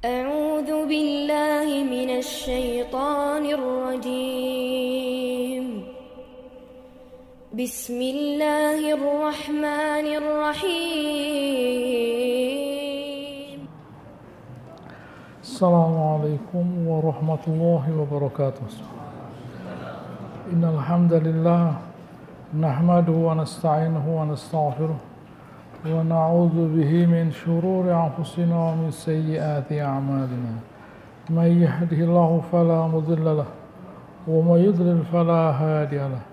أعوذ بالله من الشيطان الرجيم بسم الله الرحمن الرحيم السلام عليكم ورحمة الله وبركاته. إن الحمد لله نحمده ونستعينه ونستغفره ونعوذ به من شرور أنفسنا ومن سيئات أعمالنا. من يهده الله فلا مضل له ومن يضلل فلا هادي له.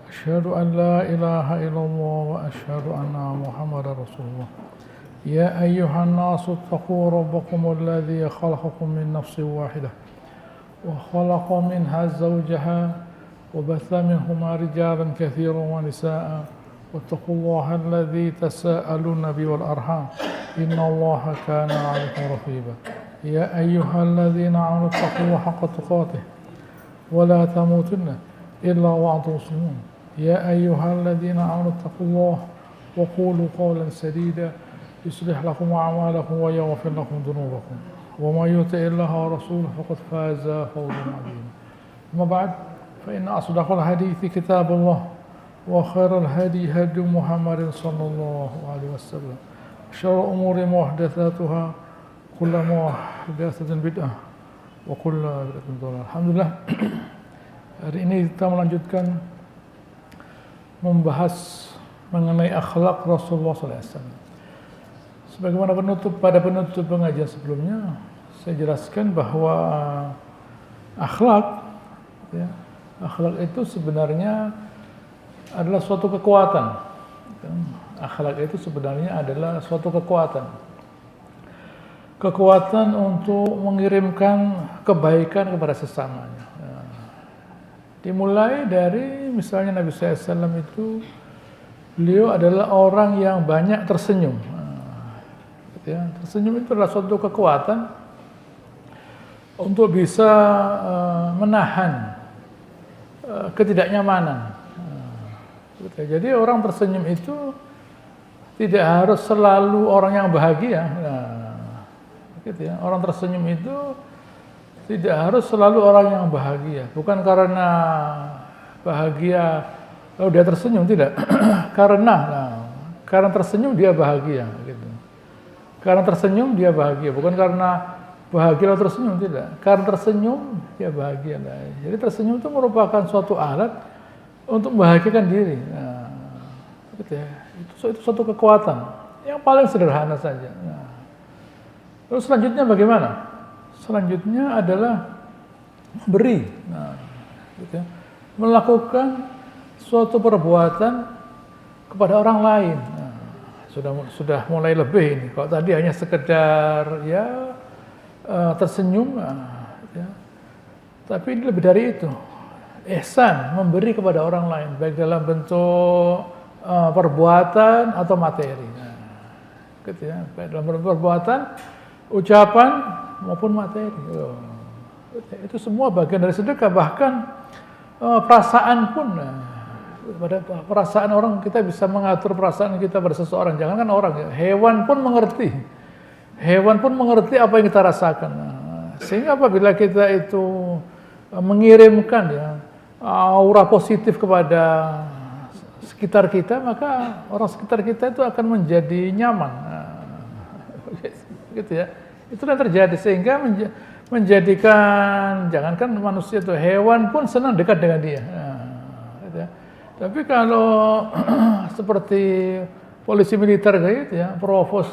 أشهد أن لا إله إلا الله وأشهد أن محمدا رسول الله. يا أيها الناس اتقوا ربكم الذي خلقكم من نفس واحدة وخلق منها زوجها وبث منهما رجالا كثيرا ونساء واتقوا الله الذي تساءلون به والأرحام إن الله كان عليكم رقيبا. يا أيها الذين آمنوا اتقوا الله حق تقاته ولا تموتن إلا وأنتم مسلمون. يا أيها الذين آمنوا اتقوا الله وقولوا قولا سديدا يصلح لكم أعمالكم ويغفر لكم ذنوبكم ومن يطع الله ورسوله فقد فاز فوزا عظيما. أما بعد فإن أصدق الحديث كتاب الله وخير الهدي هدي محمد صلى الله عليه وسلم. شر الأمور محدثاتها كل محدثة بدعة وكل بدعة ضلالة. Alhamdulillah, hari ini kita melanjutkan membahas mengenai akhlak Rasulullah SAW. Sebagaimana pada penutup pengajian sebelumnya, saya jelaskan bahwa akhlak itu sebenarnya adalah suatu kekuatan. Akhlak itu sebenarnya adalah suatu kekuatan. Kekuatan untuk mengirimkan kebaikan kepada sesamanya. Dimulai dari misalnya Nabi SAW itu, beliau adalah orang yang banyak tersenyum. Tersenyum itu adalah suatu kekuatan untuk bisa menahan ketidaknyamanan. Jadi orang tersenyum itu tidak harus selalu orang yang bahagia. Orang tersenyum itu tidak harus selalu orang yang bahagia. Bukan karena bahagia lalu dia tersenyum, tidak. Karena tersenyum dia bahagia. Karena tersenyum dia bahagia, bukan karena bahagia lalu tersenyum, tidak. Karena tersenyum dia bahagia. Jadi tersenyum itu merupakan suatu alat untuk membahagiakan diri. Itu suatu kekuatan yang paling sederhana saja. Terus selanjutnya bagaimana? Selanjutnya adalah beri. Melakukan suatu perbuatan kepada orang lain. Sudah mulai lebih ini. Kalau tadi hanya sekedar tersenyum, tapi ini lebih dari itu. Ihsan, memberi kepada orang lain, baik dalam bentuk perbuatan atau materi. Baik dalam bentuk perbuatan, ucapan maupun materi. Itu semua bagian dari sedekah. Bahkan perasaan pun, pada perasaan orang, kita bisa mengatur perasaan kita pada seseorang. Jangankan orang, hewan pun mengerti. Hewan pun mengerti apa yang kita rasakan. Sehingga apabila kita itu mengirimkan aura positif kepada sekitar kita, maka orang sekitar kita itu akan menjadi nyaman. Itu yang terjadi, sehingga menjadikan jangankan manusia itu, hewan pun senang dekat dengan dia. Tapi kalau seperti polisi militer provos,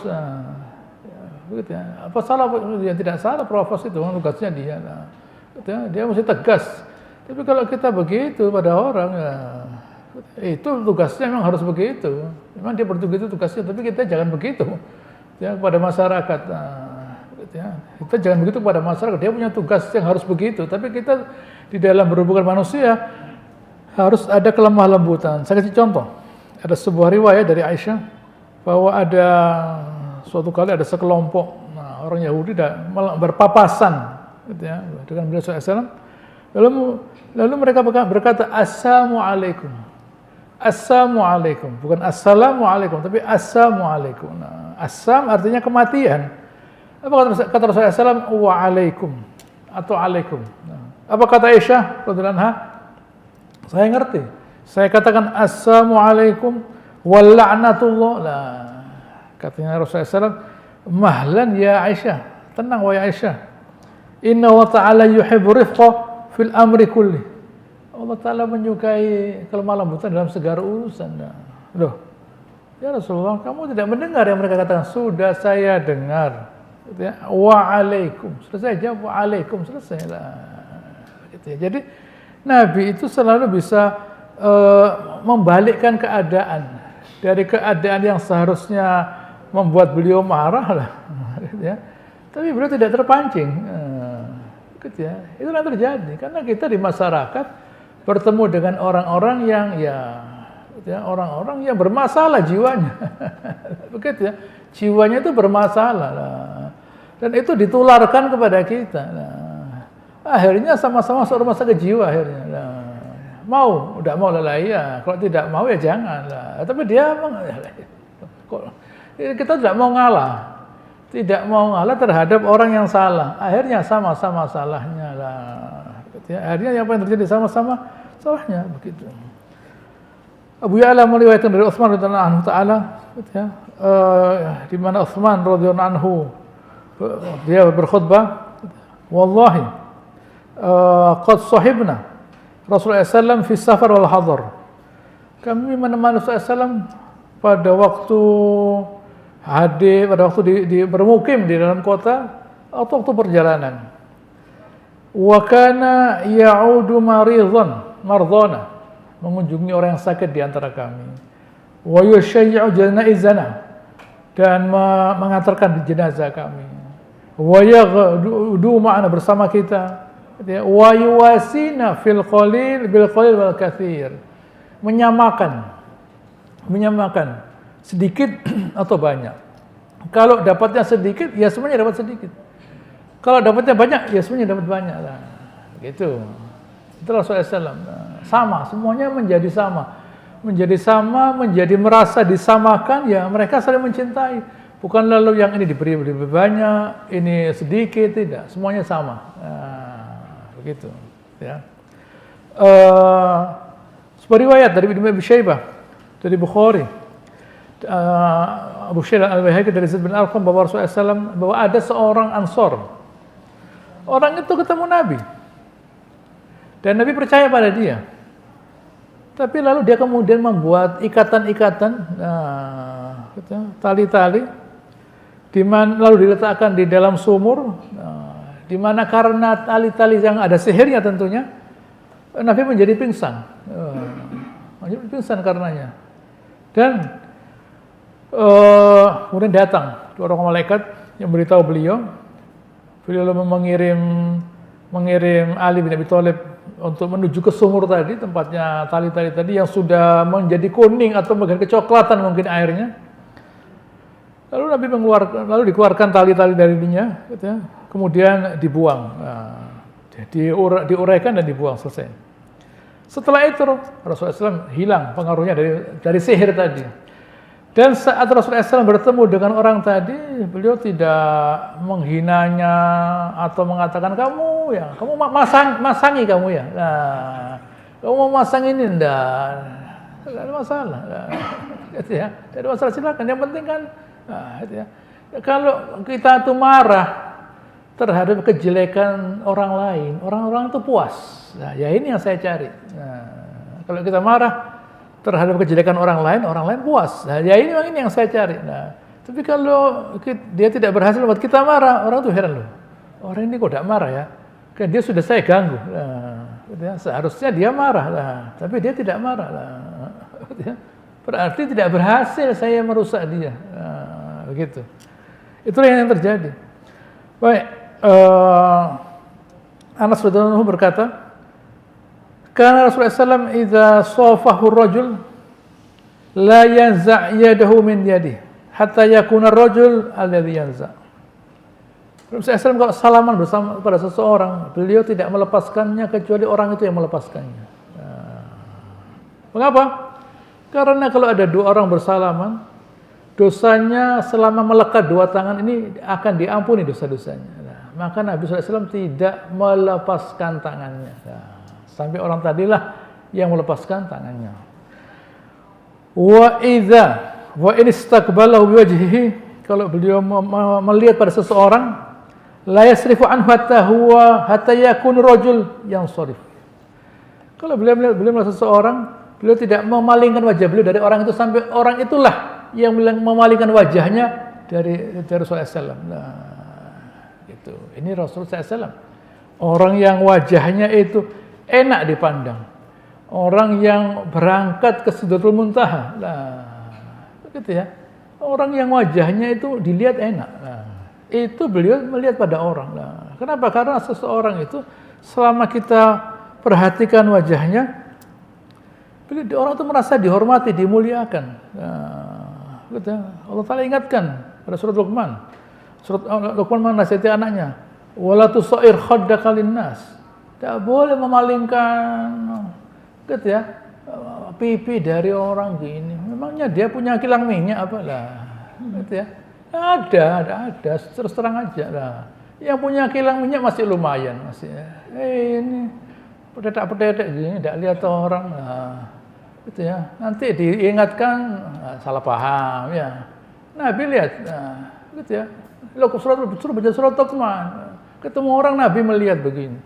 apa salah? Ya tidak salah provos, itu tugasnya dia. Dia mesti tegas. Tapi kalau kita begitu pada orang, itu tugasnya memang harus begitu. Memang dia bertugas itu tugasnya, tapi kita jangan begitu kepada masyarakat. Kita jangan begitu kepada masyarakat. Dia punya tugas yang harus begitu. Tapi kita di dalam berhubungan manusia harus ada kelemah lembutan. Saya kasih contoh. Ada sebuah riwayat dari Aisyah bahwa ada suatu kali ada sekelompok orang Yahudi berpapasan dengan beliau SAW. Lalu mereka berkata, Assalamualaikum. Assalamualaikum, bukan Assalamualaikum, tapi Assalamualaikum. Assam artinya kematian. Apa kata Rasulullah SAW? Wa'alaikum atau alaikum. Apa kata Aisyah radhiyallahu anha? Saya ngerti. Saya katakan assalamualaikum wal la'natullah. Lah, katanya Rasulullah SAW, mahlan ya Aisyah, tenang wahai Aisyah. Inna wa ta'ala yuhibbu rifqa fil amri kulli. Allah Ta'ala menyukai kelemah lembutan dalam segala urusan. Loh, ya Rasulullah, kamu tidak mendengar yang mereka katakan? Sudah saya dengar. Wa'alaikum. Sudah saya jawab wa'alaikum. Selesai lah. Gitu ya. Jadi Nabi itu selalu bisa membalikkan keadaan dari keadaan yang seharusnya membuat beliau marah lah, gitu ya. Tapi beliau tidak terpancing, gitu ya. Itulah yang terjadi karena kita di masyarakat bertemu dengan orang-orang yang gitu ya, orang-orang yang bermasalah jiwanya, begitu ya. Jiwanya itu bermasalah lah. Dan itu ditularkan kepada kita. Nah, akhirnya sama-sama masuk rumah sakit jiwa akhirnya. Nah, mau, udah mau lah ya. Kalau tidak mau ya jangan lah. Tapi dia kita tidak mau ngalah. Tidak mau ngalah terhadap orang yang salah. Akhirnya sama-sama salahnya lah. Akhirnya apa yang terjadi sama-sama salahnya begitu. Abu Ya'la meriwayatkan dari Utsman radhiyallahu anhu taala, ya, di mana Utsman radhiyallahu anhu dia berkhutbah, wallahi qad sahibna Rasulullah SAW fi safar wal hadar. Kami menemani Rasulullah SAW pada waktu hadir, pada waktu bermukim di dalam kota atau waktu perjalanan. Wa kana ya'udu mardhana, mengunjungi orang yang sakit di antara kami. Wa yushayyi'u janaizana, dan mengantarkan jenazah kami. Wa yaghdu ma'ana, bersama kita. Wa yuwasina bil qalil wal katsir, menyamakan sedikit atau banyak. Kalau dapatnya sedikit ya semuanya dapat sedikit, kalau dapatnya banyak ya semuanya dapat banyak lah, gitu. Itu Rasulullah SAW. Sama, semuanya menjadi sama, menjadi merasa disamakan, ya mereka saling mencintai. Bukan lalu yang ini diberi lebih banyak, ini sedikit, tidak, semuanya sama. Begitu, ya. Sebuah riwayat dari Ibnu Abi Syaibah, dari Bukhari, Abu Syaibah Al-Baihaqi dari Zaid bin Arqam, bahwa Rasulullah SAW, bahwa ada seorang Ansor. Orang itu ketemu Nabi dan Nabi percaya pada dia. Tapi lalu dia kemudian membuat ikatan-ikatan, tali-tali, lalu diletakkan di dalam sumur. Di mana karena tali-tali yang ada sihirnya tentunya, Nabi menjadi pingsan. Menjadi pingsan karenanya. Dan kemudian datang dua orang malaikat yang beritahu beliau. Beliau lalu mengirim Ali bin Abi Thalib untuk menuju ke sumur tadi, tempatnya tali-tali tadi yang sudah menjadi kuning atau bagian kecoklatan mungkin airnya. Lalu Nabi dikeluarkan tali-tali dari dirinya, gitu ya. Kemudian dibuang, diuraikan dan dibuang, selesai. Setelah itu Rasulullah SAW hilang pengaruhnya dari sihir tadi. Dan saat Rasulullah SAW bertemu dengan orang tadi, beliau tidak menghinanya atau mengatakan kamu masangi kamu ya. Nah, kamu mau masang ini enggak ada masalah. Nah, gitu ya. Tidak ada masalah, silakan. Yang penting kan, gitu ya. Kalau kita tuh marah terhadap kejelekan orang lain, orang-orang itu puas. Nah, ya ini yang saya cari. Nah, kalau kita marah terhadap kejelekan orang lain puas. Nah, ya ini yang saya cari. Nah, tapi kalau dia tidak berhasil buat kita marah, orang tuh heran loh. Orang ini kok tidak marah ya? Kan dia sudah saya ganggu. Nah, gitu ya. Seharusnya dia marah lah, tapi dia tidak marah lah. Gitu ya. Berarti tidak berhasil saya merusak dia. Nah, begitu. Itulah yang terjadi. Baik. Anas radhiyallahu anhu berkata, "Kana Rasulullah SAW idza safahu ar-rajul la yanza' yadahu min yadihi hatta yakuna ar-rajul alladhi yanza'." Rasulullah SAW kalau salaman bersama pada seseorang, beliau tidak melepaskannya kecuali orang itu yang melepaskannya. Mengapa? Karena kalau ada dua orang bersalaman, dosanya selama melekat dua tangan ini akan diampuni dosa-dosanya. Nah, maka Nabi SAW tidak melepaskan tangannya. Nah, sampai orang tadilah yang melepaskan tangannya. Wa in istaqbalahu biwajhihi, kalau beliau melihat pada seseorang, la yasrifu anhu hatta yakun rajul yang sharif. Kalau beliau melihat seseorang, beliau tidak memalingkan wajah beliau dari orang itu sampai orang itulah yang memalingkan wajahnya dari Rasulullah SAW. Nah, gitu. Ini Rasulullah SAW. Orang yang wajahnya itu enak dipandang. Orang yang berangkat ke Sidratul Muntaha. Nah, begitu ya. Orang yang wajahnya itu dilihat enak. Nah, itu beliau melihat pada orang. Nah, kenapa? Karena seseorang itu selama kita perhatikan wajahnya, orang itu merasa dihormati, dimuliakan. Nah, Allah Ta'ala ingatkan pada surat Luqman. Surat Luqman menasihati anaknya, wala tusair khaddaka linnas. Tidak boleh memalingkan gitu ya, pipi dari orang gini. Memangnya dia punya kilang minyak apa lah? Gitu ya. Ada, terus terang aja lah. Yang punya kilang minyak masih lumayan, masih. Ini pedetak-pedetak gini, tidak lihat orang. Nah, gitu ya. Nanti diingatkan salah paham ya. Nabi lihat, nah, gitu ya. Suruh baca surat Luqman. Ketemu orang Nabi melihat begini.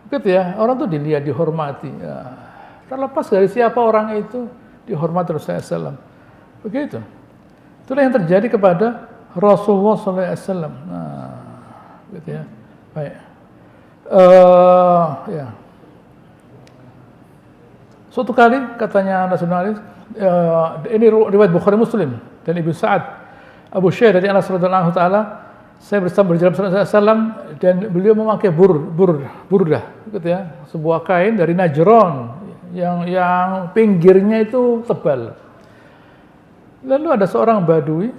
Gitu ya. Orang tuh dilihat, dihormati. Ya. Terlepas dari siapa orang itu, dihormati Rasulullah SAW. Begitu. Itulah yang terjadi kepada Rasulullah SAW. Nah, gitu ya. Baik. Ya. Suatu kali katanya nasionalis, ini riwayat Bukhari Muslim dan Ibnu Sa'ad, Abu Syekh dari Anas radhiyallahu taala, saya bersama berjalan bersama Sallam dan beliau memakai burdah, gitu ya, sebuah kain dari Najran yang pinggirnya itu tebal. Lalu ada seorang badui,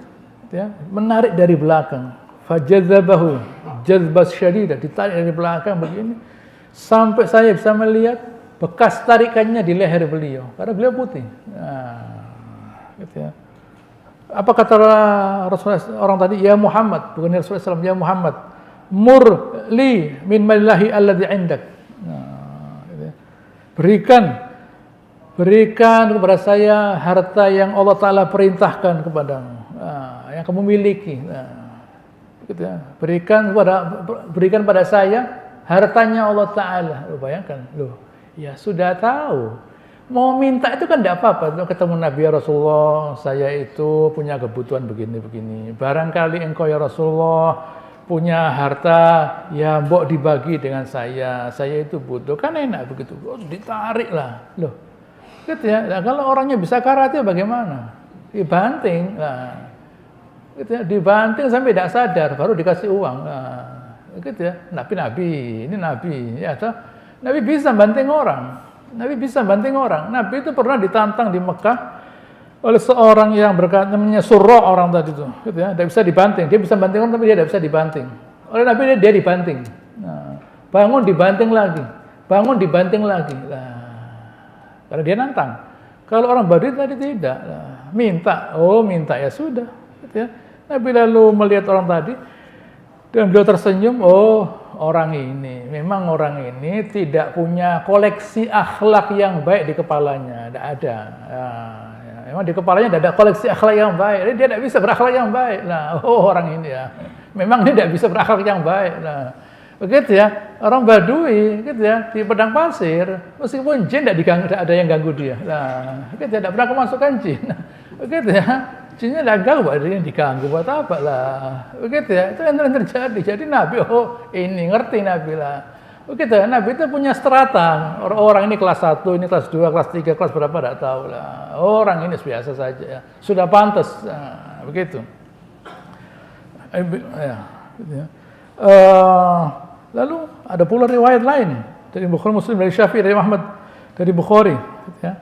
gitu ya, menarik dari belakang, fajadzabahu jazbas syadidah, ditarik dari belakang begini sampai saya bisa melihat bekas tarikannya di leher beliau, karena beliau putih. Nah, gitu ya. Apa kata Rasulullah orang tadi? Ya Muhammad, bukan Rasulullah SAW, ya Muhammad, mur li min malillahi alladzi indak. Nah, gitu ya. Berikan kepada saya harta yang Allah Ta'ala perintahkan kepadamu, yang kamu miliki. Nah, gitu ya. Berikan pada saya hartanya Allah Ta'ala. Lu bayangkan, ya sudah tahu. Mau minta itu kan tidak apa-apa. Ketemu Nabi ya Rasulullah, saya itu punya kebutuhan begini-begini. Barangkali engkau ya Rasulullah punya harta, ya mbok dibagi dengan saya. Saya itu butuh. Kan enak begitu. Ditarik lah. Loh. Gitu ya. Nah, kalau orangnya bisa karate bagaimana? Dibanting. Nah, gitu ya. Dibanting sampai tidak sadar. Baru dikasih uang. Nah, gitu ya. Nabi. Ini Nabi. Ya, Nabi bisa banting orang. Nabi itu pernah ditantang di Mekah oleh seorang yang berkata namanya Surra orang tadi itu, gitu ya, tidak bisa dibanting. Dia bisa banting orang tapi dia tidak bisa dibanting. Oleh Nabi dia dibanting. Nah, bangun dibanting lagi. Nah, karena dia nantang. Kalau orang Badui tadi tidak, minta ya sudah, gitu ya. Nabi lalu melihat orang tadi dan beliau tersenyum. Orang ini tidak punya koleksi akhlak yang baik di kepalanya, tidak ada. Memang di kepalanya tidak ada koleksi akhlak yang baik. Dia tidak bisa berakhlak yang baik. Nah, orang ini ya, memang dia tidak bisa berakhlak yang baik. Nah, begitu ya, orang Badui, gitu ya, di padang pasir, meskipun jin tidak ada yang ganggu dia. Nah, begitu ya, tidak pernah kemasukan jin. Begitu ya. Jinnya tidak ganggu, dia diganggu buat apa lah, begitu ya, itu yang terjadi. Jadi Nabi, ini ngerti Nabi lah, begitu ya. Nabi itu punya strata, orang ini kelas 1, ini kelas 2, kelas 3, kelas berapa tidak tahu lah. Orang ini biasa saja, ya. Sudah pantas, nah, begitu. Ya, gitu ya. Lalu ada pula riwayat lain dari Bukhari Muslim, dari Syafi'i, dari Ahmad, dari Bukhari, gitu ya.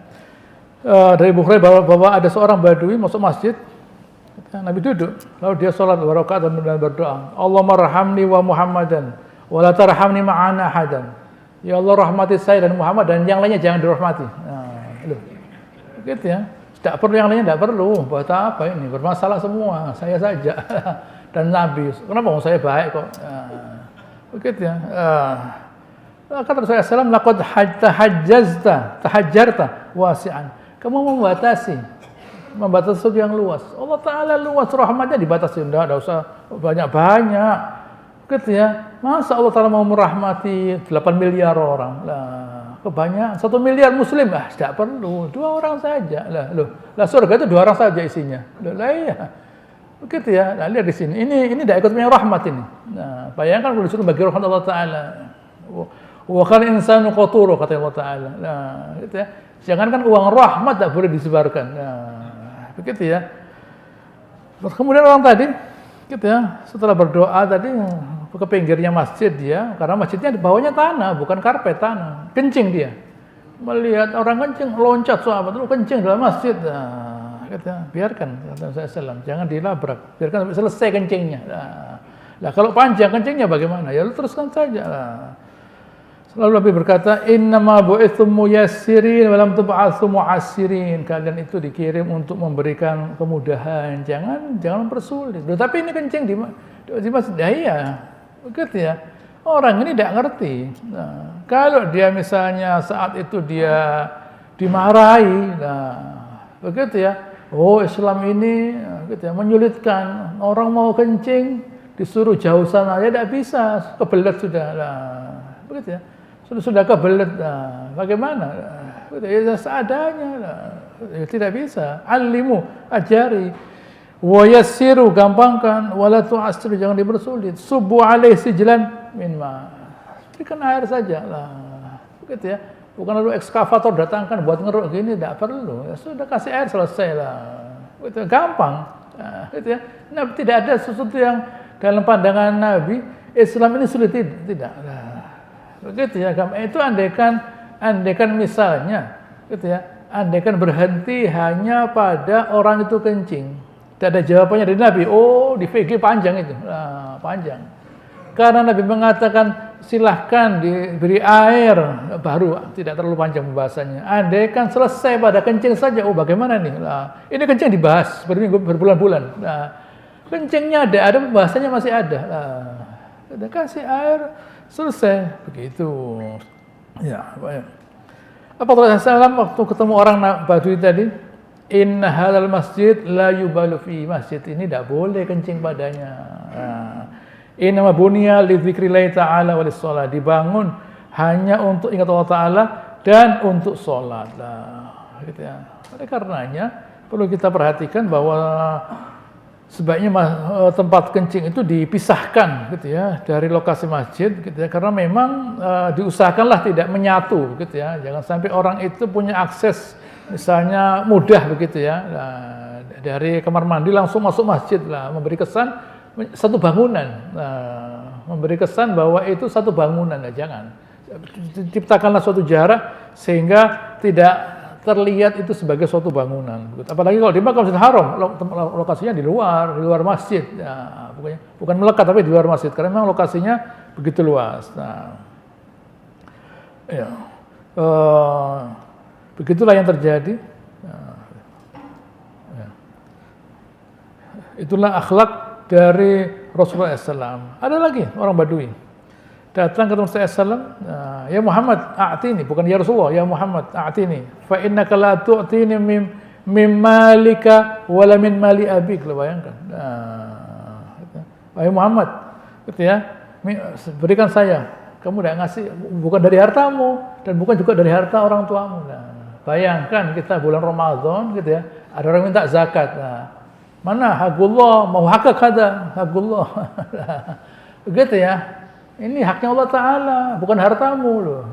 Dari Bukhari bahwa ada seorang Badui masuk masjid, Nabi duduk, lalu dia sholat 2 rakaat dan berdoa, Allahumma rahamni wa Muhammadan wa la tarhamni ma'ana ahadan. Ya Allah rahmati saya dan Muhammad dan yang lainnya jangan dirahmati. Nah, gitu ya. Tidak perlu yang lainnya, tidak perlu. Buat apa ini? Bermasalah semua. Saya saja dan Nabi. Kenapa saya baik kok? Begitu ya. Kata Rasulullah SAW, laqad tahajjarta wasi'an. Kamu membatasi sesuatu yang luas. Allah Ta'ala luas, rahmatnya dibatasi. Tidak usah banyak-banyak. Gitu ya. Masa Allah Ta'ala mau merahmati 8 miliar orang? Kebanyakan 1 miliar muslim, tidak perlu. 2 orang saja. Lah surga itu 2 orang saja isinya. Iya. Begitu ya. Nah, lihat di sini. Ini tidak ikut punya rahmat ini. Nah, bayangkan kalau disuruh bagi rahmat Allah Ta'ala. Wa kana insanu qaturu, kata Allah Ta'ala. Nah, gitu ya. Jangankan uang rahmat tak boleh disebarkan. Nah, begitu ya. Kemudian orang tadi, gitu ya, setelah berdoa tadi ke pinggirnya masjid dia, karena masjidnya di bawahnya tanah, bukan karpet, tanah. Kencing dia. Melihat orang kencing, loncat sahabat, lu kencing dalam masjid. Nah, gitu ya, biarkan, kata Rasulullah SAW, jangan dilabrak, biarkan sampai selesai kencingnya. Nah, kalau panjang kencingnya bagaimana? Ya lu teruskan saja. Lalu Nabi berkata, innama bu'ithum muyassirin wa lam tub'atsu mu'assirin. Kalian itu dikirim untuk memberikan kemudahan, jangan mempersulit. Tapi ini kencing di masjid. Iya, begitu ya. Orang ini tidak ngerti. Nah, kalau dia misalnya saat itu dia dimarahi, begitu ya. Oh, Islam ini gitu ya, menyulitkan. Orang mau kencing disuruh jauh sana, ya tidak bisa, kebelet sudah. Begitu ya. Sudah kebelet, bagaimana? Ya, seadanya, tidak bisa. Alimu, ajari, wa yassiru, gampangkan, wala tu'assiru, jangan dipersulit. Subu alaih sijlan min ma. Berikan air saja lah. Begitu ya. Bukan lalu ekskavator datangkan buat ngeruk gini, tidak perlu. Ya sudah kasih air selesai lah. Begitu, gampang. Gitu ya. Nah, tidak ada sesuatu yang dalam pandangan Nabi Islam ini sulit, tidak. Begitu ya, itu andaikan misalnya, gitu ya, andaikan berhenti hanya pada orang itu kencing, tidak ada jawabannya dari Nabi. Oh, di VG panjang itu, panjang. Karena Nabi mengatakan silahkan diberi air, baru tidak terlalu panjang pembahasannya. Andaikan selesai pada kencing saja, oh bagaimana nih? Ini kencing dibahas berbulan-bulan. Kencingnya ada pembahasannya masih ada. Udah kasih air. Selesai, begitu. Ya, baik. Apa kata Rasulullah waktu ketemu orang Badui tadi? Inna halal masjid la yubalu fi. Masjid ini tidak boleh kencing padanya. Inna ma bunya li dzikrillah ta'ala wa lis-shalah. Dibangun hanya untuk ingat Allah Ta'ala dan untuk sholat. Gitu ya. Oleh karenanya perlu kita perhatikan bahwa sebaiknya tempat kencing itu dipisahkan gitu ya dari lokasi masjid gitu ya, karena memang diusahakanlah tidak menyatu gitu ya, jangan sampai orang itu punya akses misalnya mudah begitu ya, dari kamar mandi langsung masuk masjid lah, memberi kesan satu bangunan, memberi kesan bahwa itu satu bangunan, jangan, ciptakanlah suatu jarak sehingga tidak terlihat itu sebagai suatu bangunan. Apalagi kalau di Masjidil Haram, lokasinya di luar masjid. Ya, bukan melekat tapi di luar masjid karena memang lokasinya begitu luas. Nah, ya, begitulah yang terjadi. Ya. Itulah akhlak dari Rasulullah SAW. Ada lagi orang Badui datang ke Rasulullah SAW, ya Muhammad, a'tini, bukan ya Rasulullah, ya Muhammad, a'tini, fa innaka la tu'tini mim malika wala min mali abik. Bayangkan. Wahai Muhammad, gitu ya, berikan saya, kamu tidak ngasih, bukan dari hartamu dan bukan juga dari harta orang tuamu. Bayangkan kita bulan Ramadan, gitu ya, ada orang minta zakat. Mana hakullah, mau hakak ada hakullah. Begitu ya. Ini haknya Allah Ta'ala, bukan hartamu loh.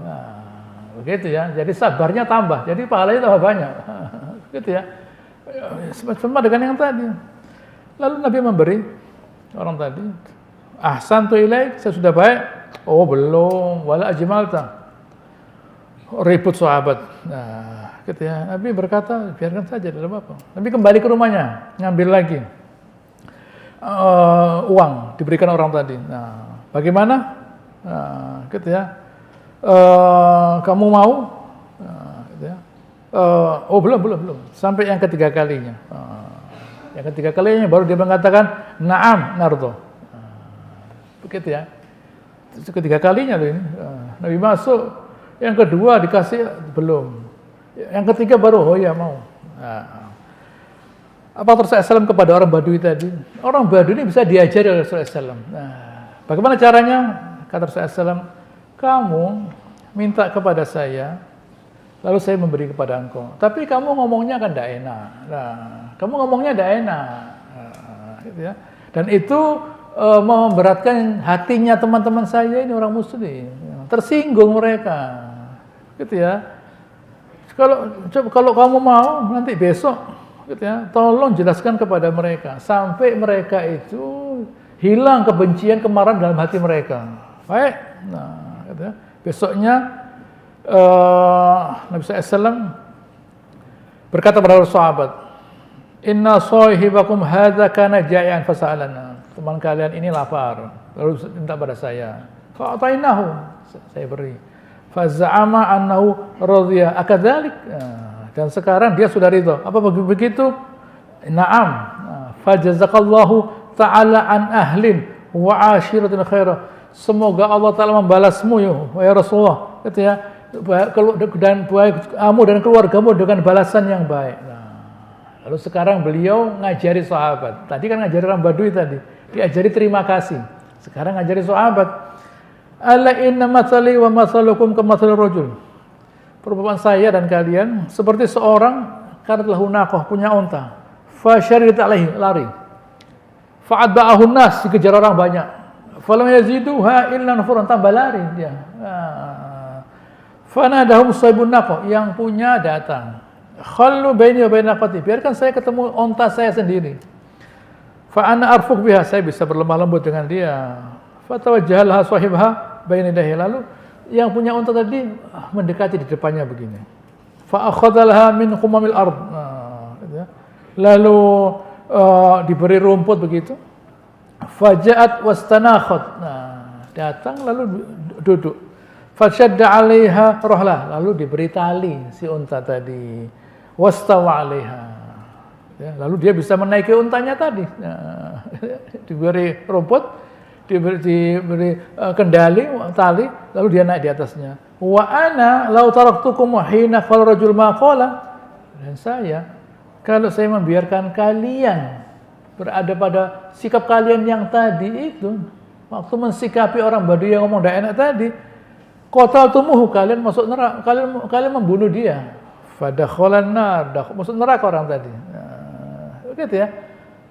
Begitu ya, jadi sabarnya tambah, jadi pahalanya tambah banyak. Gitu ya, sama dengan yang tadi. Lalu Nabi memberi orang tadi, ahsantu ilaik, saya sudah baik. Oh belum, wala ajmalta. Ribut sahabat. Nah, gitu ya. Nabi berkata, biarkan saja, tidak apa-apa. Nabi kembali ke rumahnya, ngambil lagi uang, diberikan orang tadi. Nah, bagaimana? Gitu ya. Kamu mau? Gitu ya. Oh belum. Sampai yang ketiga kalinya. Yang ketiga kalinya baru dia mengatakan na'am nardo. Begitu ya. Itu ketiga kalinya loh ini. Nabi masuk, yang kedua dikasih belum. Yang ketiga baru oh ya mau. Apa Rasulullah SAW kepada orang Badui tadi? Orang Badui ini bisa diajari oleh Rasulullah SAW. Bagaimana caranya? Kata Rasulullah SAW, kamu minta kepada saya, lalu saya memberi kepada engkau. Tapi kamu ngomongnya kan tidak enak. Kamu ngomongnya tidak enak. Gitu ya. Dan itu memberatkan hatinya teman-teman saya ini orang Muslim. Tersinggung mereka. Gitu ya. Kalau kamu mau nanti besok, gitu ya, tolong jelaskan kepada mereka sampai mereka itu hilang kebencian, kemarahan dalam hati mereka. Baik. Gitu ya. Besoknya Nabi SAW berkata kepada sahabat, Inna sahibakum hadza kana ja'ian fasa'alana. Teman kalian ini lapar, lalu minta pada saya. Fa'atainahu, saya beri. Faza'ama annahu radhiya akadzalik. Dan sekarang dia sudah ridha. Apa begitu? Na'am. Fajazakallahu ta'ala an ahlin wa ashiratin khairah. Semoga Allah Ta'ala membalasmu ya Rasulullah. Gitu ya. Dan kamu dan keluargamu dengan balasan yang baik. Lalu sekarang beliau ngajari sahabat. Tadi kan ngajari orang Badui tadi. Diajari terima kasih. Sekarang ngajari sahabat. Ala inna matsali wa matsalukum kamatsali rajul. Perumpamaan saya dan kalian seperti seorang kanat lahu naqah, punya unta. Fa syaridat alaihi, lari. Fa'adba'ahu nas, dikejar orang banyak. Falam yaziduha illa nufuran, tambah lari dia. Fanadahum sahibun naqah, yang punya datang. Khallu baini wa baina naqati, biarkan saya ketemu unta saya sendiri. Fa ana arfuq biha, saya bisa berlemah lembut dengan dia. Fatawajjaha sahibha baina yadayhi, lalu yang punya unta tadi mendekati di depannya begini. Fa akhadhaha min qumamil ard. Lalu diberi rumput begitu. Faja'at wastanakhat. Datang lalu duduk. Fashadda 'alaiha rahlah, lalu diberi tali si unta tadi. Wastawa 'alaiha. Lalu dia bisa menaiki untanya tadi. Diberi rumput, diberi kendali tali, lalu dia naik di atasnya. Wa ana law taraktukum hina qala rajul ma qala, dan saya kalau saya membiarkan kalian berada pada sikap kalian yang tadi itu, waktu mensikapi orang Badui yang ngomong tidak enak tadi, qataltumuhu, kalian masuk neraka, kalian membunuh dia. Fadakhalan nar, masuk neraka orang tadi. Begitu ya.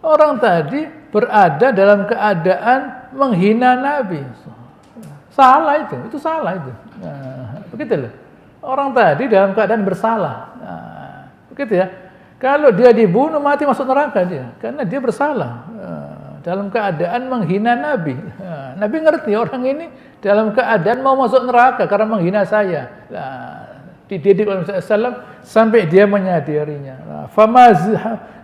Orang tadi berada dalam keadaan menghina Nabi. Salah itu salah itu. Begitu loh. Orang tadi dalam keadaan bersalah. Begitu ya. Kalau dia dibunuh mati masuk neraka dia, karena dia bersalah. Dalam keadaan menghina Nabi. Nabi ngerti orang ini dalam keadaan mau masuk neraka karena menghina saya. Dididik oleh Rasulullah SAW sampai dia menyadarinya. Fama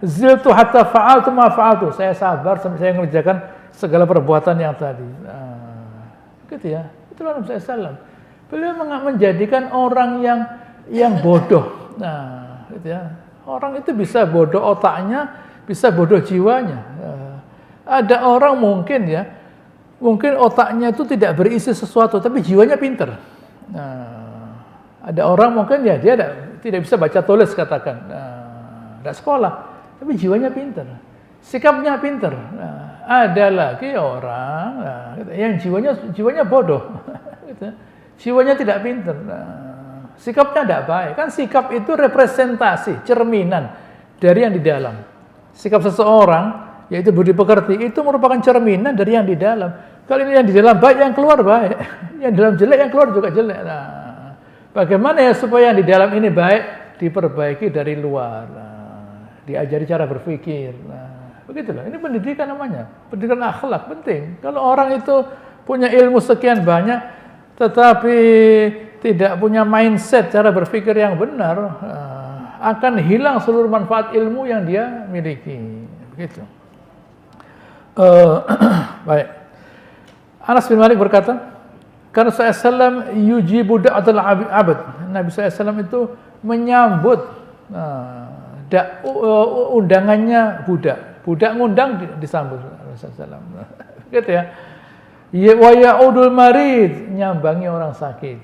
ziltu hatta fa'altu ma fa'altu. Saya sabar sampai saya mengerjakan segala perbuatan yang tadi. Gitu ya. Itulah Rasulullah SAW. Beliau menjadikan orang yang bodoh. Gitu ya. Orang itu bisa bodoh otaknya, bisa bodoh jiwanya. Ada orang mungkin otaknya itu tidak berisi sesuatu, tapi jiwanya pintar. Ada orang mungkin dia tidak bisa baca tulis katakan, tidak sekolah, tapi jiwanya pintar, sikapnya pintar. Ada lagi orang yang jiwanya bodoh, jiwanya tidak pintar, sikapnya tidak baik. Kan sikap itu representasi, cerminan dari yang di dalam. Sikap seseorang, yaitu budi pekerti, itu merupakan cerminan dari yang di dalam. Kalau ini yang di dalam baik, yang keluar baik, yang di dalam jelek, yang keluar juga jelek. Bagaimana ya supaya yang di dalam ini baik, diperbaiki dari luar, diajari cara berpikir. Begitulah, ini pendidikan namanya, pendidikan akhlak penting. Kalau orang itu punya ilmu sekian banyak, tetapi tidak punya mindset cara berpikir yang benar, akan hilang seluruh manfaat ilmu yang dia miliki. Begitu. Baik. Anas bin Malik berkata, karena SAW yujibu da'atul abad. Nabi SAW itu menyambut undangannya budak. Budak ngundang disambut Rasulullah SAW. Gitu ya. Wa ya'udul marid, nyambangi orang sakit.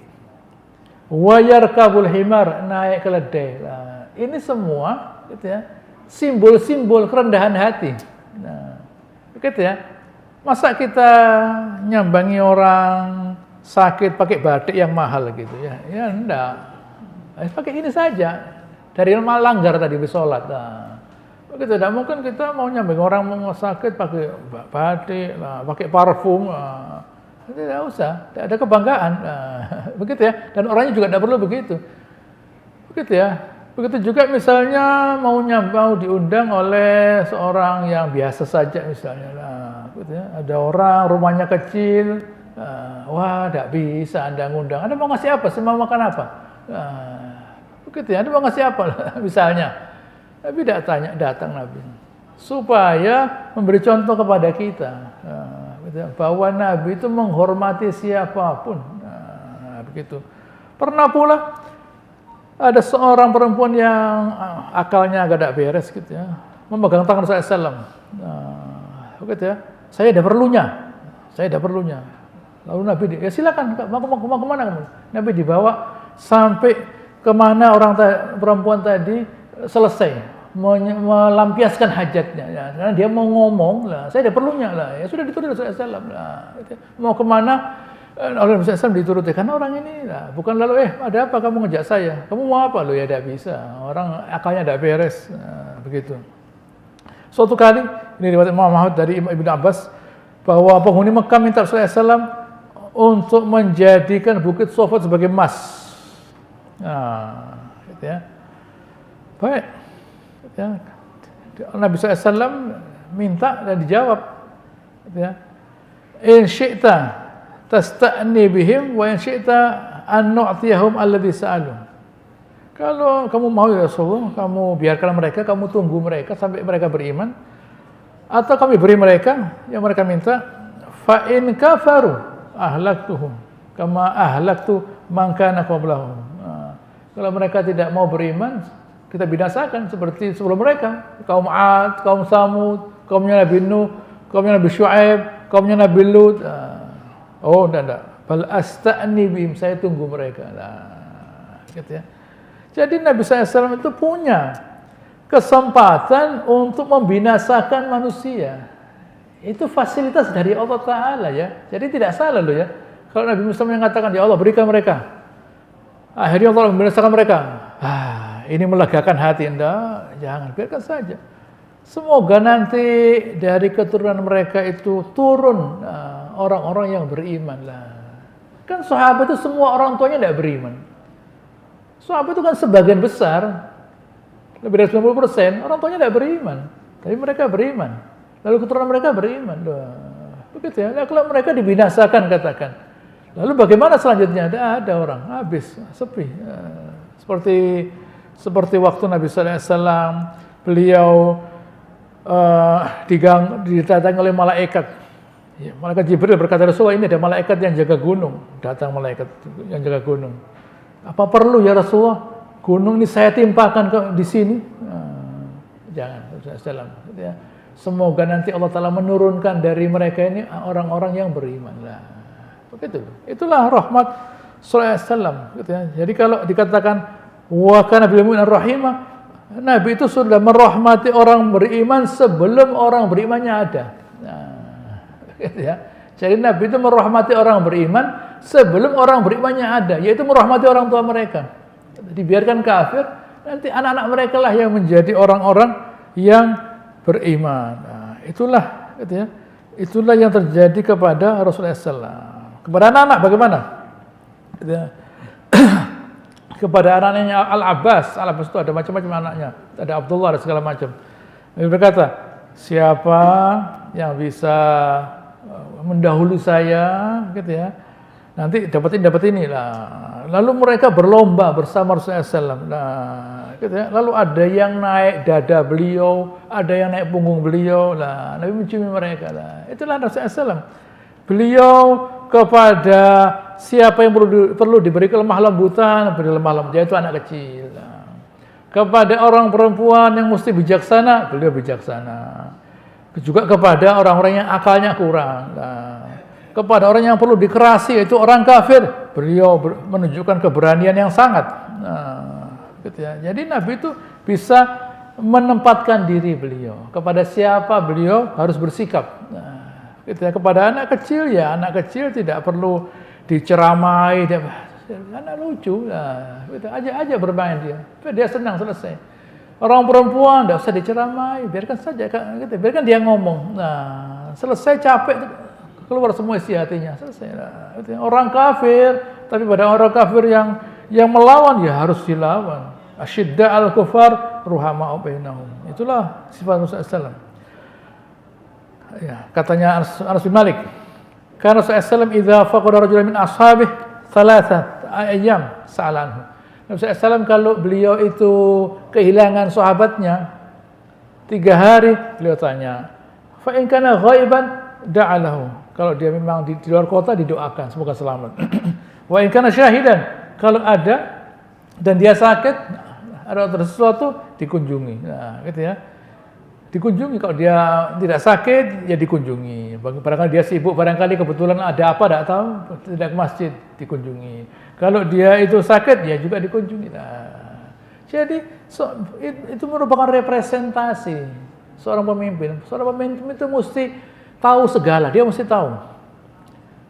Wa yarkabul himar, naik keledai. Nah, ini semua gitu ya, simbol-simbol kerendahan hati. Nah, gitu ya. Masa kita nyambangi orang sakit pakai batik yang mahal gitu ya? Ya enggak. Pakai ini saja. Dari langgar tadi bersolat. Nah, begitu. Tidak mungkin kita mau nyambangi orang mau sakit pakai batik, pakai parfum. Tidak usah. Tidak ada kebanggaan. Nah, begitu ya. Dan orangnya juga tidak perlu begitu. Begitu ya. Begitu juga misalnya mau diundang oleh seorang yang biasa saja misalnya. Nah, gitu ya. Ada orang rumahnya kecil. Wah, tidak bisa Anda ngundang. Anda mau ngasih apa? Saya mau makan apa? Begitu ya. Anda mau ngasih apa? Misalnya. Tapi tidak tanya, datang Nabi. Supaya memberi contoh kepada kita. Gitu ya. Bahwa Nabi itu menghormati siapapun. Begitu. Pernah pula ada seorang perempuan yang akalnya agak tidak beres gitu ya, memegang tangan Rasulullah SAW. Begitu ya. Saya ada perlunya. Lalu Nabi, ya silakan, mau kemana kamu? Nabi dibawa sampai kemana perempuan tadi selesai melampiaskan hajatnya. Ya, karena dia mau ngomong lah, saya ada perlunya lah. Ya sudah dituruti Rasulullah SAW. Gitu ya. Mau kemana? Oleh Rasulullah SAW dituruti, karena orang ini bukan lalu ada apa kamu ngejak saya, kamu mau apa lo, ya tidak bisa, orang akalnya tidak beres. Begitu. Suatu kali ini riwayat Imam Ahmad dari Ibnu Abbas bahwa penghuni Mekah minta Rasulullah SAW untuk menjadikan Bukit Sofat sebagai emas. Gitu ya. Baik. Gitu ya. Nabi SAW minta dan dijawab. Gitu ya. In syi'ta tasta'ni bihim wa in syi'ta an nu'tiyahum alladhi sa'alu. Kalau kamu mau ya Rasulullah, kamu biarkan mereka, kamu tunggu mereka sampai mereka beriman, atau kami beri mereka yang mereka minta. Fa in kafaru ahlaktuhum kama ahlaktu man kana qablahum. Kalau mereka tidak mau beriman, kita binasakan seperti sebelum mereka, kaum 'Ad, kaum Samud, kaumnya Nabi Nuh, kaumnya Nabi Syuaib, kaumnya Nabi Lut. Oh, tidak. Bal asta'ni bihim, saya tunggu mereka. Gitu ya. Jadi Nabi SAW itu punya kesempatan untuk membinasakan manusia. Itu fasilitas dari Allah Ta'ala ya. Jadi tidak salah loh ya. Kalau Nabi Musa mengatakan, ya Allah berikan mereka. Akhirnya Allah membinasakan mereka. Ini melegakan hati Anda. Jangan, biarkan saja. Semoga nanti dari keturunan mereka itu turun orang-orang yang beriman lah. Kan sahabat itu semua orang tuanya tidak beriman. Sahabat itu kan sebagian besar, lebih dari 90% orang tuanya tidak beriman. Tapi mereka beriman. Lalu keturunan mereka beriman. Begitu ya. Nah, kalau mereka dibinasakan katakan. Lalu bagaimana selanjutnya? Ada orang habis, sepi. Seperti waktu Nabi SAW, beliau didatangi oleh malaikat. Ya, malaikat Jibril berkata, Rasulullah, ini ada malaikat yang jaga gunung. Datang malaikat yang jaga gunung. Apa perlu ya Rasulullah? Gunung ini saya timpakan di sini. Jangan, Rasulullah. Ya. Semoga nanti Allah Ta'ala menurunkan dari mereka ini orang-orang yang beriman. Begitu. Itulah rahmat SAW. Gitu ya. Jadi kalau dikatakan wa kana bil mu'minin rahimah, Nabi itu sudah merahmati orang beriman sebelum orang berimannya ada. Gitu ya. Jadi Nabi itu merahmati orang beriman sebelum orang berimannya ada, yaitu merahmati orang tua mereka. Dibiarkan kafir, nanti anak-anak mereka lah yang menjadi orang-orang yang beriman. Itulah, gitu ya. Itulah yang terjadi kepada Rasulullah SAW. Kepada anak-anak bagaimana? Gitu ya. Kepada anaknya Al-Abbas itu ada macam-macam anaknya, ada Abdullah dan segala macam. Nabi berkata, siapa yang bisa mendahului saya, gitu ya, nanti dapat ini lah. Lalu mereka berlomba bersama Rasulullah SAW. Gitu ya. Lalu ada yang naik dada beliau, ada yang naik punggung beliau. Nabi menciumi mereka. Itulah Rasulullah SAW. Beliau kepada siapa yang perlu diberi kelemah lembutan, beri lemah lembutan, yaitu anak kecil. Kepada orang perempuan yang mesti bijaksana, beliau bijaksana. Juga kepada orang-orang yang akalnya kurang. Kepada orang yang perlu dikerasi, yaitu orang kafir, beliau menunjukkan keberanian yang sangat. Gitu ya. Jadi Nabi itu bisa menempatkan diri beliau. Kepada siapa beliau harus bersikap. Gitu ya. Kepada anak kecil, ya anak kecil tidak perlu diceramai, anak lucu, gitu aja bermain dia senang, selesai. Orang perempuan tidak usah diceramai, biarkan saja, gitu, biarkan dia ngomong. Selesai, capek, keluar semua isi hatinya, selesai. Gitu. Orang kafir, tapi pada orang kafir yang melawan ya harus dilawan. Asyidda al-kufar ruhama'u bainahum. Itulah sifat Rasulullah SAW. Ya, katanya Anas bin Malik, karena Rasulullah SAW idza faqada rajulan min ashabih thalathat ayyam sa'alanhu. Nabi SAW kalau beliau itu kehilangan sahabatnya 3 hari, beliau tanya, fa in kana ghaiban da'alahu. Kalau dia memang di luar kota, didoakan semoga selamat. Wa in kana syahidan, kalau ada dan dia sakit, ada sesuatu, dikunjungi. Nah, gitu ya. Dikunjungi, kalau dia tidak sakit, ya dikunjungi. Barangkali dia sibuk, barangkali kebetulan ada apa, tidak tahu, tidak ke masjid, dikunjungi. Kalau dia itu sakit, ya juga dikunjungi. Nah, jadi itu merupakan representasi seorang pemimpin. Seorang pemimpin itu mesti tahu segala, dia mesti tahu.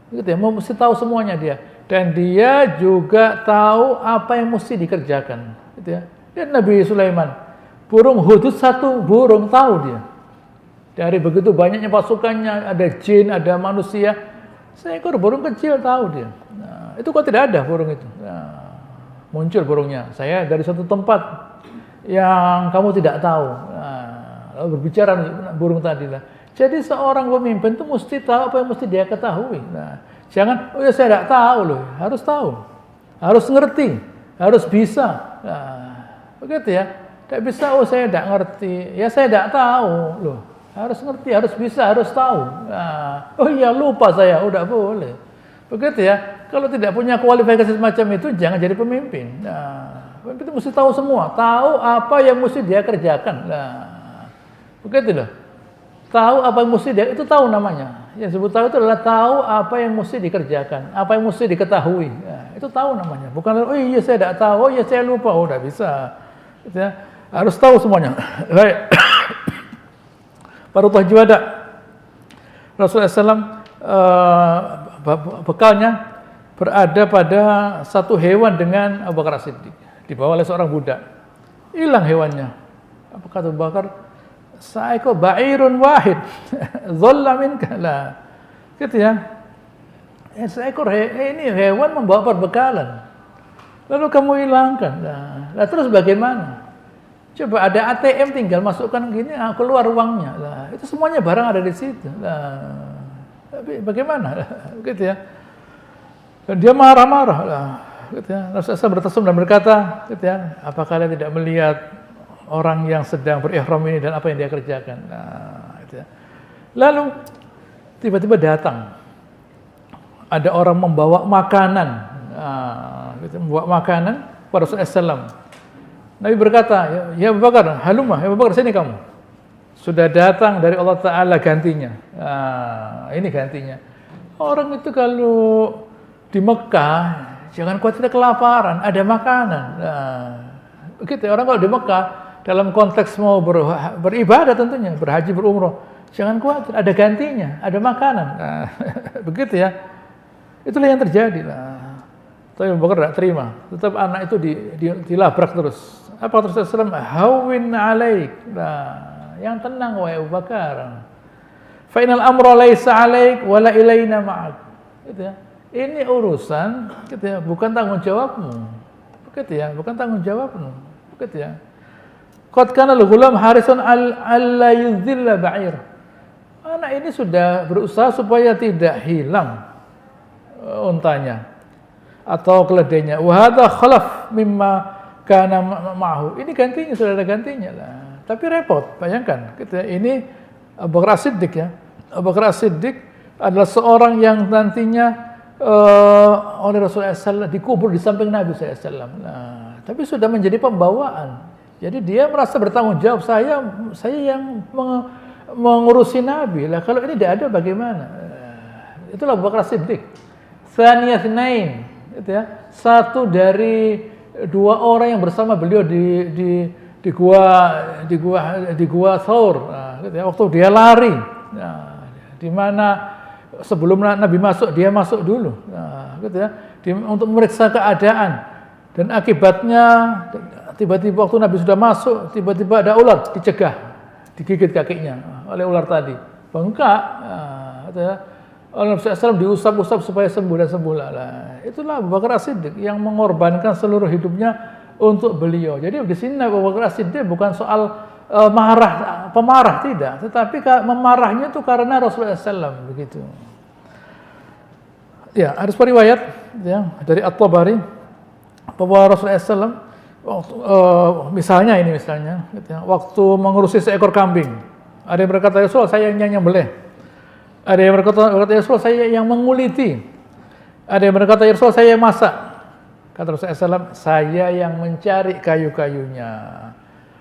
Gitu ya, mesti tahu semuanya dia. Dan dia juga tahu apa yang mesti dikerjakan. Gitu ya. Dan Nabi Sulaiman, burung hudud satu burung tahu dia. Dari begitu banyaknya pasukannya, ada jin, ada manusia, seekor burung kecil tahu dia. Nah, itu kok tidak ada burung itu. Nah, muncul burungnya. Saya dari satu tempat yang kamu tidak tahu. Nah, lalu berbicara burung tadi lah. Jadi seorang pemimpin itu mesti tahu apa yang mesti dia ketahui. Nah, jangan, oh ya saya tidak tahu loh. Harus tahu, harus ngerti, harus bisa. Nah, begitu ya. Tidak bisa, oh saya tidak ngerti. Ya saya tidak tahu loh. Harus ngerti, harus bisa, harus tahu. Nah, oh iya lupa saya, udah boleh. Begitu ya. Kalau tidak punya kualifikasi semacam itu, jangan jadi pemimpin. Nah, pemimpin itu mesti tahu semua, tahu apa yang mesti dia kerjakan. Nah, begitu loh. Tahu apa yang mesti dia, itu tahu namanya. Yang disebut tahu itu adalah tahu apa yang mesti dikerjakan, apa yang mesti diketahui. Nah, itu tahu namanya. Bukan, oh iya saya tidak tahu, oh iya saya lupa, oh tidak bisa. Gitu ya. Harus tahu semuanya. Baik. Farutah Juwada, Rasulullah SAW bekalnya berada pada satu hewan dengan Abu Bakar As-Siddiq, dibawa oleh seorang budak. Hilang hewannya. Apa kata Abu Bakar? Seekor ba'irun wahid, dhalla minka la. Gitu ya. Seekor ini hewan membawa perbekalan. Lalu kamu hilangkan. Nah, terus bagaimana? Coba ada ATM, tinggal masukkan gini, keluar uangnya. Lah, itu semuanya barang ada di situ. Lah, tapi bagaimana? Gitu ya. Dan dia marah-marah. Lah, gitu ya. Rasulullah bertasum dan berkata, gitu ya, apa kalian tidak melihat orang yang sedang berihram ini dan apa yang dia kerjakan? Nah, gitu ya. Lalu tiba-tiba datang, ada orang membawa makanan, gitu, membawa makanan kepada Rasulullah SAW. Nabi berkata, ya Abu Bakar, halumah, ya Abu Bakar, sini kamu. Sudah datang dari Allah Ta'ala gantinya. Ini gantinya. Orang itu kalau di Mekah, jangan khawatir kelaparan, ada makanan. Begitu, orang kalau di Mekah, dalam konteks mau beribadah tentunya, berhaji, berumroh, jangan khawatir, ada gantinya, ada makanan. Begitu ya. Itulah yang terjadi. Tapi Abu Bakar tidak terima. Tetap anak itu dilabrak terus. Apa terus Rasulullah SAW? Hawin alaik. Nah, yang tenang wahai Abu Bakar. Fa inal amra laisa alaik wala ilaina ma'ak. Gitu ya. Ini urusan, gitu ya, bukan tanggung jawabmu. Begitu ya, bukan tanggung jawabmu. Begitu ya. Qad kana al-ghulam harisun alla yudhilla ba'ir. Anak ini sudah berusaha supaya tidak hilang untanya atau keledainya. Wa hadza khalaf mimma kana ma'ahu. Ini gantinya, sudah ada gantinya lah. Tapi repot, bayangkan. Gitu ya. Ini Abu Bakar As-Siddiq ya. Abu Bakar As-Siddiq adalah seorang yang nantinya oleh Rasulullah SAW, dikubur di samping Nabi SAW. Nah, tapi sudah menjadi pembawaan. Jadi dia merasa bertanggung jawab, saya yang mengurusi Nabi. Lah kalau ini tidak ada bagaimana? Itulah Abu Bakar Siddiq. Tsaniyah tsnain, gitu ya. Satu dari dua orang yang bersama beliau di gua Thawr, gitu ya, waktu dia lari. Nah, di mana sebelum Nabi masuk, dia masuk dulu, gitu ya, untuk memeriksa keadaan. Dan akibatnya tiba-tiba waktu Nabi sudah masuk, tiba-tiba ada ular, dicegah, digigit kakinya oleh ular tadi, bengkak, gitu ya. Oleh Nabi SAW diusap-usap supaya sembuh dan sembuh. Itulah Abu Bakar As-Siddiq yang mengorbankan seluruh hidupnya untuk beliau. Jadi di sini Abu Bakar As-Siddiq bukan soal pemarah tidak, tetapi memarahnya itu karena Rasulullah SAW begitu. Ya, ada sebuah riwayat ya, dari At-Tabari bahwa Rasulullah SAW misalnya gitu ya, waktu mengurusi seekor kambing, ada yang berkata, ya Rasul, saya yang nyembelih. Ada yang berkata, ya Rasul, saya yang menguliti. Ada yang berkata, ya Rasul, saya yang masak. Kata Rasulullah SAW, saya yang mencari kayu-kayunya.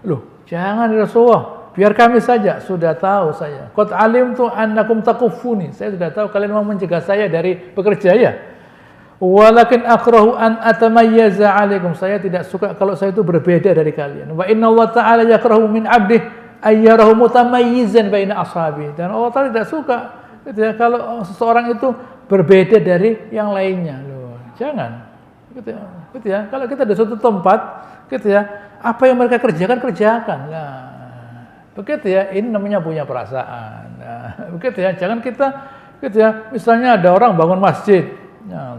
Loh, jangan ya Rasulullah, biar kami saja. Sudah tahu saya. Qad alimtu annakum takuffuni. Saya sudah tahu kalian mau mencegah saya dari bekerja ya. Walakin akrahu an atamayyaza alaikum. Saya tidak suka kalau saya itu berbeda dari kalian. Wa inna Allah Ta'ala yakrahu min abdih ayyarahu mutamayyizan baina ashabi. Dan Allah Ta'ala tidak suka gitu ya, kalau seseorang itu berbeda dari yang lainnya. Loh, jangan. Gitu ya. Kalau kita di suatu tempat, gitu ya, apa yang mereka kerjakan. Nah, begitu ya. Ini namanya punya perasaan. Nah, begitu ya. Jangan kita, gitu ya. Misalnya ada orang bangun masjid. Nah,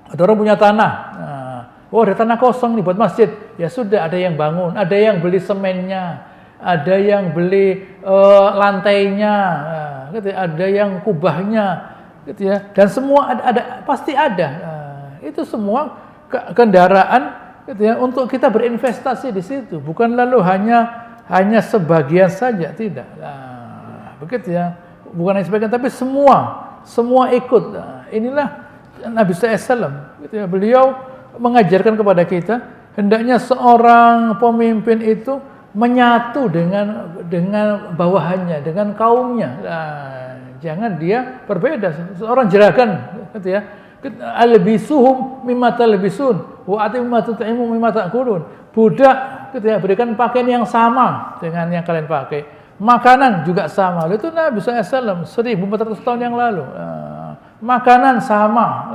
ada orang punya tanah. Nah, oh ada tanah kosong nih buat masjid. Ya sudah, ada yang bangun, ada yang beli semennya, ada yang beli lantainya, gitu ya, ada yang kubahnya, gitu ya. Dan semua ada pasti ada. Itu semua kendaraan, gitu ya, untuk kita berinvestasi di situ. Bukan lalu hanya sebagian saja, tidak. Begitu ya. Bukan hanya sebagian, tapi semua ikut. Inilah Nabi SAW, gitu ya. Beliau mengajarkan kepada kita, hendaknya seorang pemimpin itu menyatu dengan bawahannya, dengan kaumnya. Jangan dia berbeda. Seorang jeragan, gitu ya. Albisuhum mimma talbisun wa atim mimma tut'imu mimma ta'kulun. Budak, gitu ya, berikan pakaian yang sama dengan yang kalian pakai. Makanan juga sama. Itu Nabi SAW 1400 tahun yang lalu. Makanan sama.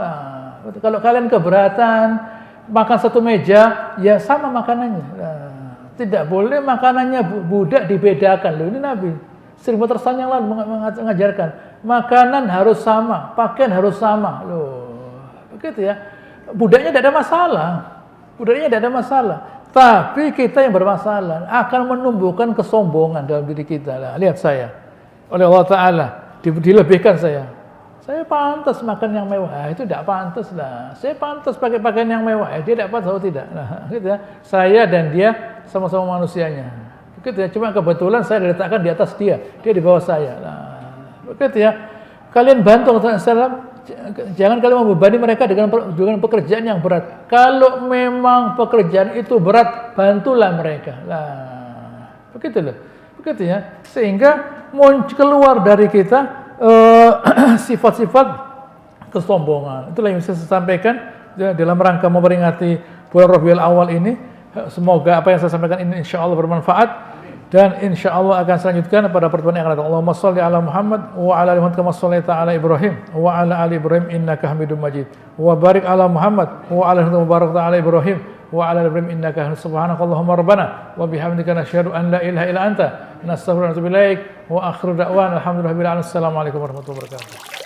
Kalau kalian keberatan makan satu meja, ya sama makanannya. Tidak boleh makanannya budak dibedakan. Loh, ini Nabi 1400 tahun yang lalu mengajarkan. Makanan harus sama, pakaian harus sama. Loh, begitu ya. Budaknya tidak ada masalah. Budaknya tidak ada masalah. Tapi kita yang bermasalah akan menumbuhkan kesombongan dalam diri kita. Lihat saya. Oleh Allah Ta'ala dilebihkan saya. Saya pantas makan yang mewah. Itu tidak pantas lah. Saya pantas pakai pakaian yang mewah. Dia tidak pantas atau tidak. Nah, gitu ya. Saya dan dia sama-sama manusianya. Begitu ya. Cuma kebetulan saya diletakkan di atas dia. Dia di bawah saya. Nah, begitu ya. Kalian bantu Rasulullah. Jangan kalian membebani mereka dengan pekerjaan yang berat. Kalau memang pekerjaan itu berat, bantulah mereka. Nah, begitu loh. Begitu ya. Sehingga keluar dari kita sifat-sifat kesombongan. Itulah yang saya sampaikan ya, dalam rangka memperingati bulan Rabiul Awal ini. Semoga apa yang saya sampaikan ini insyaallah bermanfaat dan insyaallah akan saya lanjutkan pada pertemuan yang akan datang. Allahumma shalli ala Muhammad wa ala ali Muhammad kama shallaita ala Ibrahim wa ala ali Ibrahim innaka Hamidum Majid. Wa barik ala Muhammad wa ala ali Muhammad ala Ibrahim wa ala ali Ibrahim innaka Hamidum Majid. Subhanakallahumma rabbana wa bihamdika nasyhadu an la ilaha illa anta nastaghfiruka wa natubu ilaik. Wa akhiru da'wana alhamdulillahirabbil alamin. Assalamualaikum warahmatullahi wabarakatuh.